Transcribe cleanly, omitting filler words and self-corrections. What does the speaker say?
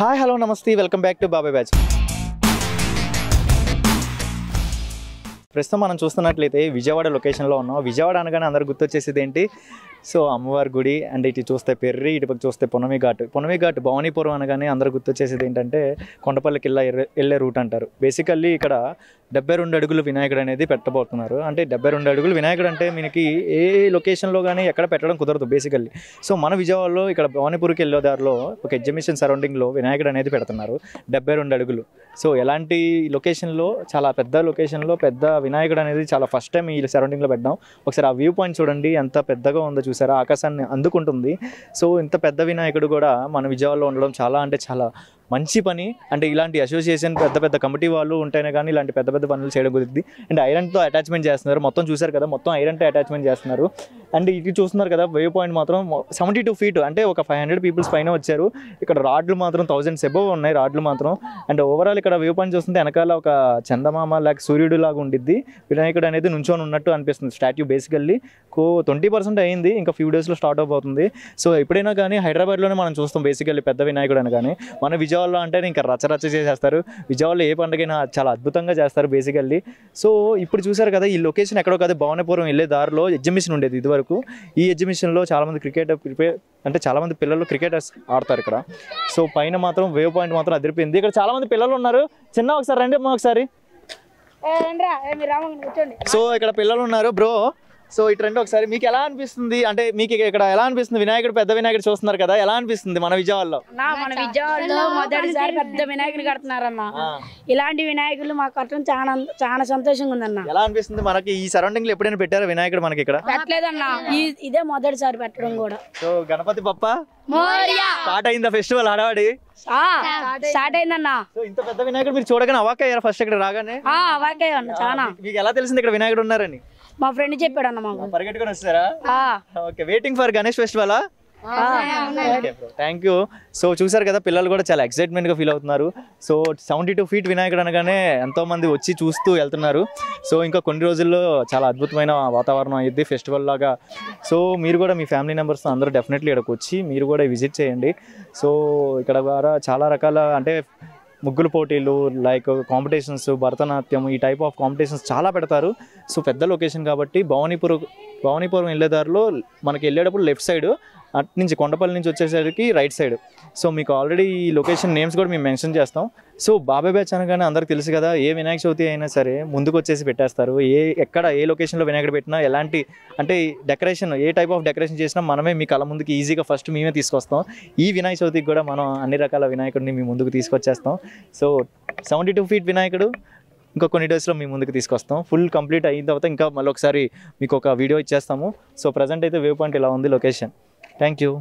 Hi hello నమస్తే welcome back to బాబాయ్ batch. ప్రస్తుతం మనం చూస్తున్నట్లయితే విజయవాడ లొకేషన్లో ఉన్నాం. విజయవాడ అనగానే అందరు గుర్తొచ్చేసేది ఏంటి? సో అమ్మవారి గుడి అండ్ ఇటు చూస్తే పెర్రి, ఇటు చూస్తే పొన్నమి ఘాట్ భవానీపురం అనగానే అందరు గుర్తొచ్చేసేది ఏంటంటే కొండపల్లికి వెళ్ళే రూట్ అంటారు. బేసికల్లీ ఇక్కడ 72 అడుగులు వినాయకుడు అనేది పెట్టబోతున్నారు. అంటే 72 అడుగులు వినాయకుడు అంటే మనకి ఏ లొకేషన్లో కానీ ఎక్కడ పెట్టడం కుదరదు బేసికల్లీ. సో మన విజయవాడలో ఇక్కడ భవానీపురికి వెళ్ళే దారిలో ఒక ఎగ్జిబిషన్ సరౌండింగ్లో వినాయకుడు అనేది పెడుతున్నారు 72 అడుగులు. సో ఎలాంటి లొకేషన్లో, చాలా పెద్ద లొకేషన్లో పెద్ద వినాయకుడు అనేది చాలా ఫస్ట్ టైం ఈ సరౌండింగ్లో పెట్టాం. ఒకసారి ఆ వ్యూ పాయింట్ చూడండి, ఎంత పెద్దగా ఉందో చూసారా, ఆకాశాన్ని అందుకుంటుంది. సో ఇంత పెద్ద వినాయకుడు కూడా మన విజయవాడలో ఉండడం చాలా అంటే చాలా మంచి పని. అంటే ఇలాంటి అసోసియేషన్ పెద్ద కమిటీ వాళ్ళు ఉంటేనే కానీ ఇలాంటి పెద్ద పనులు చేయడం కుదిరింది. అండ్ ఐరన్తో అటాచ్మెంట్ చేస్తున్నారు, మొత్తం చూసారు కదా, మొత్తం ఐరన్తో అటాచ్మెంట్ చేస్తున్నారు. అండ్ ఇది చూస్తున్నారు కదా, వ్యూ పాయింట్ మాత్రం 72 feet, అంటే ఒక 500 పీపుల్స్ పైన వచ్చారు. ఇక్కడ రాడ్లు మాత్రం 1000s above ఉన్నాయి రాడ్లు మాత్రం. అండ్ ఓవరాల్ ఇక్కడ వ్యూ పాయింట్ చూస్తుంటే వెనకాల ఒక చందమామ లేక సూర్యుడు లాగా ఉండిద్ది. వినాయకుడు అనేది నుంచొని ఉన్నట్టు అనిపిస్తుంది స్టాట్యూ. బేసికల్లీ 20% అయింది, ఇంకా ఫ్యూ డేస్లో స్టార్ట్ అవబోతుంది. సో ఎప్పుడైనా కానీ హైదరాబాద్లోనే మనం చూస్తాం బేసికల్లీ పెద్ద వినాయకుడు అని. కానీ మన విజయవాడలో అంటే ఇంకా రచ్చ చేసేస్తారు. విజయవాడలో ఏ పండుగైనా చాలా అద్భుతంగా చేస్తారు బేసికల్లీ. సో ఇప్పుడు చూసారు కదా, ఈ లొకేషన్ ఎక్కడో కాదు, భవానీపురం వెళ్ళే దారిలో ఎగ్జిబిషన్ ఉండేది ఇదివరకు. ఈ ఎగ్జిబిషన్లో చాలామంది పిల్లలు క్రికెటర్స్ ఆడతారు ఇక్కడ. సో పైన మాత్రం వేవ్ పాయింట్ మాత్రం అదిరిపోయింది. ఇక్కడ చాలామంది పిల్లలు ఉన్నారు. చిన్న ఒకసారి రండి అమ్మా ఒకసారి. సో ఇక్కడ పిల్లలు ఉన్నారు బ్రో. సో ఇటు రండి ఒకసారి. మీకు ఎలా అనిపిస్తుంది, అంటే మీకు ఇక్కడ ఎలా అనిపిస్తుంది? వినాయకుడు పెద్ద వినాయకుడు చూస్తున్నారు కదా, ఎలా అనిపిస్తుంది మన విజయవాడలో? మన విజయవాడలో మొదటిసారి పెద్ద వినాయకుడు కడుతున్నారన్న. ఇలాంటి వినాయకులు మాకు కట్టడం చాలా సంతోషంగా ఉందన్న. ఎలా అనిపిస్తుంది? మనకి ఈ సరౌండింగ్ లో ఎప్పుడైనా పెట్టారా వినాయకుడు? మనకి ఇక్కడ పెట్టలేదన్న, ఇదే మొదటిసారి పెట్టడం కూడా. సో గణపతి బప్ప స్టార్ట్ అయిందా ఫెస్టివల్ హడావడి? స్టార్ట్ అయిందన్న. సో ఇంత పెద్ద వినాయకుడు మీరు చూడగానే అవాక్ అయ్యారా ఫస్ట్ ఇక్కడ రాగానే? అవాక్ అయ్యాను చాలా. మీకు ఎలా తెలిసింది ఇక్కడ వినాయకుడు ఉన్నారని? మా ఫ్రెండ్ చెప్పాడు అన్న మాకు. పరిగెట్టుకొని వచ్చారా? Okay, waiting for Ganesh festival. Thank you. So చూసారు కదా, పిల్లలు కూడా చాలా ఎక్సైట్మెంట్గా ఫీల్ అవుతున్నారు. సో 72 feet వినాయకుడు అనగానే ఎంతోమంది వచ్చి చూస్తూ వెళ్తున్నారు. సో ఇంకా కొన్ని రోజుల్లో చాలా అద్భుతమైన వాతావరణం అయ్యింది ఫెస్టివల్ లాగా. సో మీరు కూడా మీ ఫ్యామిలీ మెంబర్స్తో అందరూ డెఫినెట్లీ ఇక్కడికి వచ్చి మీరు కూడా విజిట్ చేయండి. సో ఇక్కడ ద్వారా చాలా రకాల అంటే ముగ్గులు పోటీలు, లైక్ కాంపిటీషన్స్, భరతనాట్యం, ఈ టైప్ ఆఫ్ కాంపిటీషన్స్ చాలా పెడతారు. సో పెద్ద లొకేషన్ కాబట్టి భవానీపురం వెళ్ళేదారిలో మనకి వెళ్ళేటప్పుడు లెఫ్ట్ సైడ్, అటు నుంచి కొండపల్లి నుంచి వచ్చేసరికి రైట్ సైడ్. సో మీకు ఆల్రెడీ ఈ లొకేషన్ నేమ్స్ కూడా మేము మెన్షన్ చేస్తాం. సో బాబాయ్ బ్యాచ్ అనగానే అందరికి తెలుసు కదా, ఏ వినాయక చవితి అయినా సరే ముందుకు వచ్చేసి పెట్టేస్తారు. ఎక్కడ ఏ లొకేషన్లో వినాయకుడు పెట్టినా, ఎలాంటి అంటే decoration, A type of decoration చేసినా మనమే మీ కళ్ళ ముందుకి ఈజీగా ఫస్ట్ మేమే తీసుకొస్తాం. ఈ వినాయక చవితికి కూడా మనం అన్ని రకాల వినాయకుడిని మీ ముందుకు తీసుకొచ్చేస్తాం. సో 72 feet వినాయకుడు ఇంకా కొన్ని డేస్లో మీ ముందుకు తీసుకొస్తాం. ఫుల్ కంప్లీట్ అయిన తర్వాత ఇంకా మళ్ళీ ఒకసారి మీకు ఒక వీడియో ఇచ్చేస్తాము. సో ప్రజెంట్ అయితే వ్యూ పాయింట్ ఇలా ఉంది లొకేషన్. Thank you.